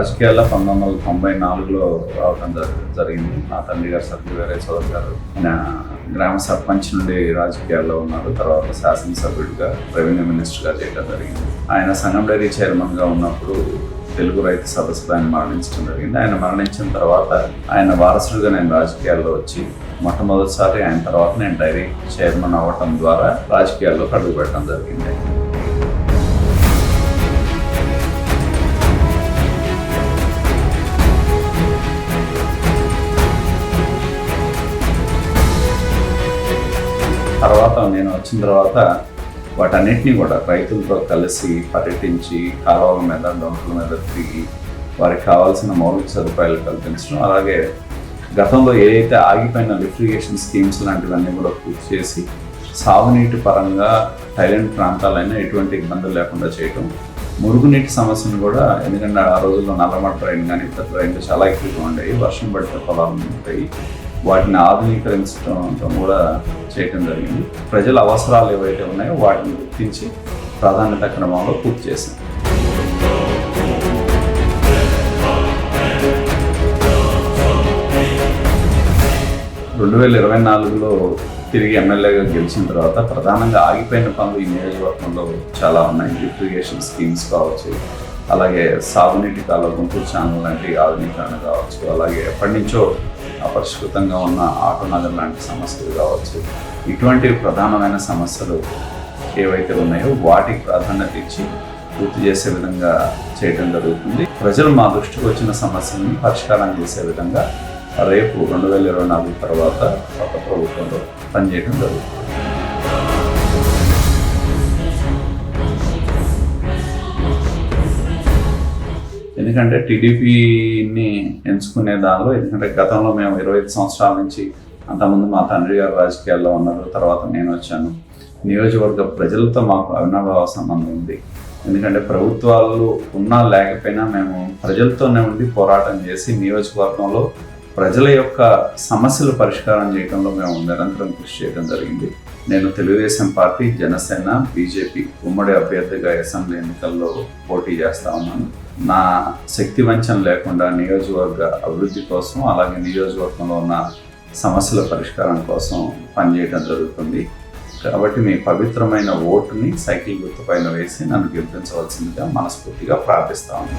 రాజకీయాల్లో 1994లో రావడం జరిగింది. నా తండ్రి గారు సభ్యులు వేరే చౌదరి గారు ఆయన గ్రామ సర్పంచ్ నుండి రాజకీయాల్లో ఉన్నారు. తర్వాత శాసనసభ్యుడిగా రెవెన్యూ మినిస్టర్గా చేయడం జరిగింది. ఆయన సంగం డైరీ చైర్మన్గా ఉన్నప్పుడు తెలుగు రైతు సదస్సులో ఆయన మరణించడం జరిగింది. ఆయన మరణించిన తర్వాత ఆయన వారసుడిగా నేను రాజకీయాల్లో వచ్చి మొట్టమొదటిసారి ఆయన తర్వాత నేను డైరీ చైర్మన్ అవ్వటం ద్వారా రాజకీయాల్లో అడుగు పెట్టడం జరిగింది. తర్వాత నేను వచ్చిన తర్వాత వాటన్నిటినీ కూడా రైతులతో కలిసి పర్యటించి కాలువల మీద డొంకల మీద తిరిగి వారికి కావాల్సిన మౌలిక సదుపాయాలు కల్పించడం, అలాగే గతంలో ఏదైతే ఆగిపోయిన లిఫ్టిగేషన్ స్కీమ్స్ లాంటివన్నీ కూడా పూర్తి చేసి సాగునీటి పరంగా టైలెంట్ ప్రాంతాలైనా ఎటువంటి ఇబ్బందులు లేకుండా చేయటం, మురుగునీటి సమస్యను కూడా, ఎందుకంటే ఆ రోజుల్లో నల్లమట్ట రైన్ కానీ ఇతర రైన్లు చాలా ఎక్కువగా ఉండేవి, వర్షం పడితే పొలాలు ఉంటాయి, వాటిని ఆధునీకరించడంతో కూడా చేయటం జరిగింది. ప్రజల అవసరాలు ఏవైతే ఉన్నాయో వాటిని గుర్తించి ప్రాధాన్యత క్రమంలో పూర్తి చేసింది. రెండు 2024లో తిరిగి ఎమ్మెల్యేగా గెలిచిన తర్వాత ప్రధానంగా ఆగిపోయిన పనులు ఈ నియోజకవర్గంలో చాలా ఉన్నాయి. లిఫ్టిగేషన్ స్కీమ్స్ కావచ్చు, అలాగే సాగునీటి కాలువ గుంటూరు ఛానల్ లాంటి ఆధునీకరణ కావచ్చు, అలాగే ఎప్పటి నుంచో అపరిష్కృతంగా ఉన్న ఆటో నగర్ లాంటి సమస్యలు కావచ్చు. ఇటువంటి ప్రధానమైన సమస్యలు ఏవైతే ఉన్నాయో వాటికి ప్రాధాన్యత ఇచ్చి పూర్తి చేసే విధంగా చేయడం జరుగుతుంది. ప్రజలు మా దృష్టికి వచ్చిన సమస్యలను పరిష్కారం చేసే విధంగా రేపు 2024 తర్వాత కొత్త ప్రభుత్వంలో పనిచేయడం జరుగుతుంది. ఎందుకంటే టీడీపీని ఎంచుకునే దానిలో, ఎందుకంటే గతంలో మేము 25 సంవత్సరాల నుంచి, అంతకుముందు మా తండ్రి గారు రాజకీయాల్లో ఉన్నారు, తర్వాత నేను వచ్చాను. నియోజకవర్గ ప్రజలతో మాకు అవినాభావ సంబంధం ఉంది. ఎందుకంటే ప్రభుత్వాలు ఉన్నా లేకపోయినా మేము ప్రజలతోనే ఉండి పోరాటం చేసి నియోజకవర్గంలో ప్రజల యొక్క సమస్యలు పరిష్కారం చేయడంలో మేము నిరంతరం కృషి చేయడం జరిగింది. నేను తెలుగుదేశం పార్టీ, జనసేన, బీజేపీ ఉమ్మడి అభ్యర్థిగా అసెంబ్లీ ఎన్నికల్లో పోటీ చేస్తా ఉన్నాను. నా శక్తి వంచన లేకుండా నియోజకవర్గ అభివృద్ధి కోసం, అలాగే నియోజకవర్గంలో ఉన్న సమస్యల పరిష్కారం కోసం పనిచేయడం జరుగుతుంది. కాబట్టి మీ పవిత్రమైన ఓటుని సైకిల్ గుర్తుపైన వేసి నన్ను గెలిపించవలసిందిగా మనస్ఫూర్తిగా ప్రార్థిస్తాను.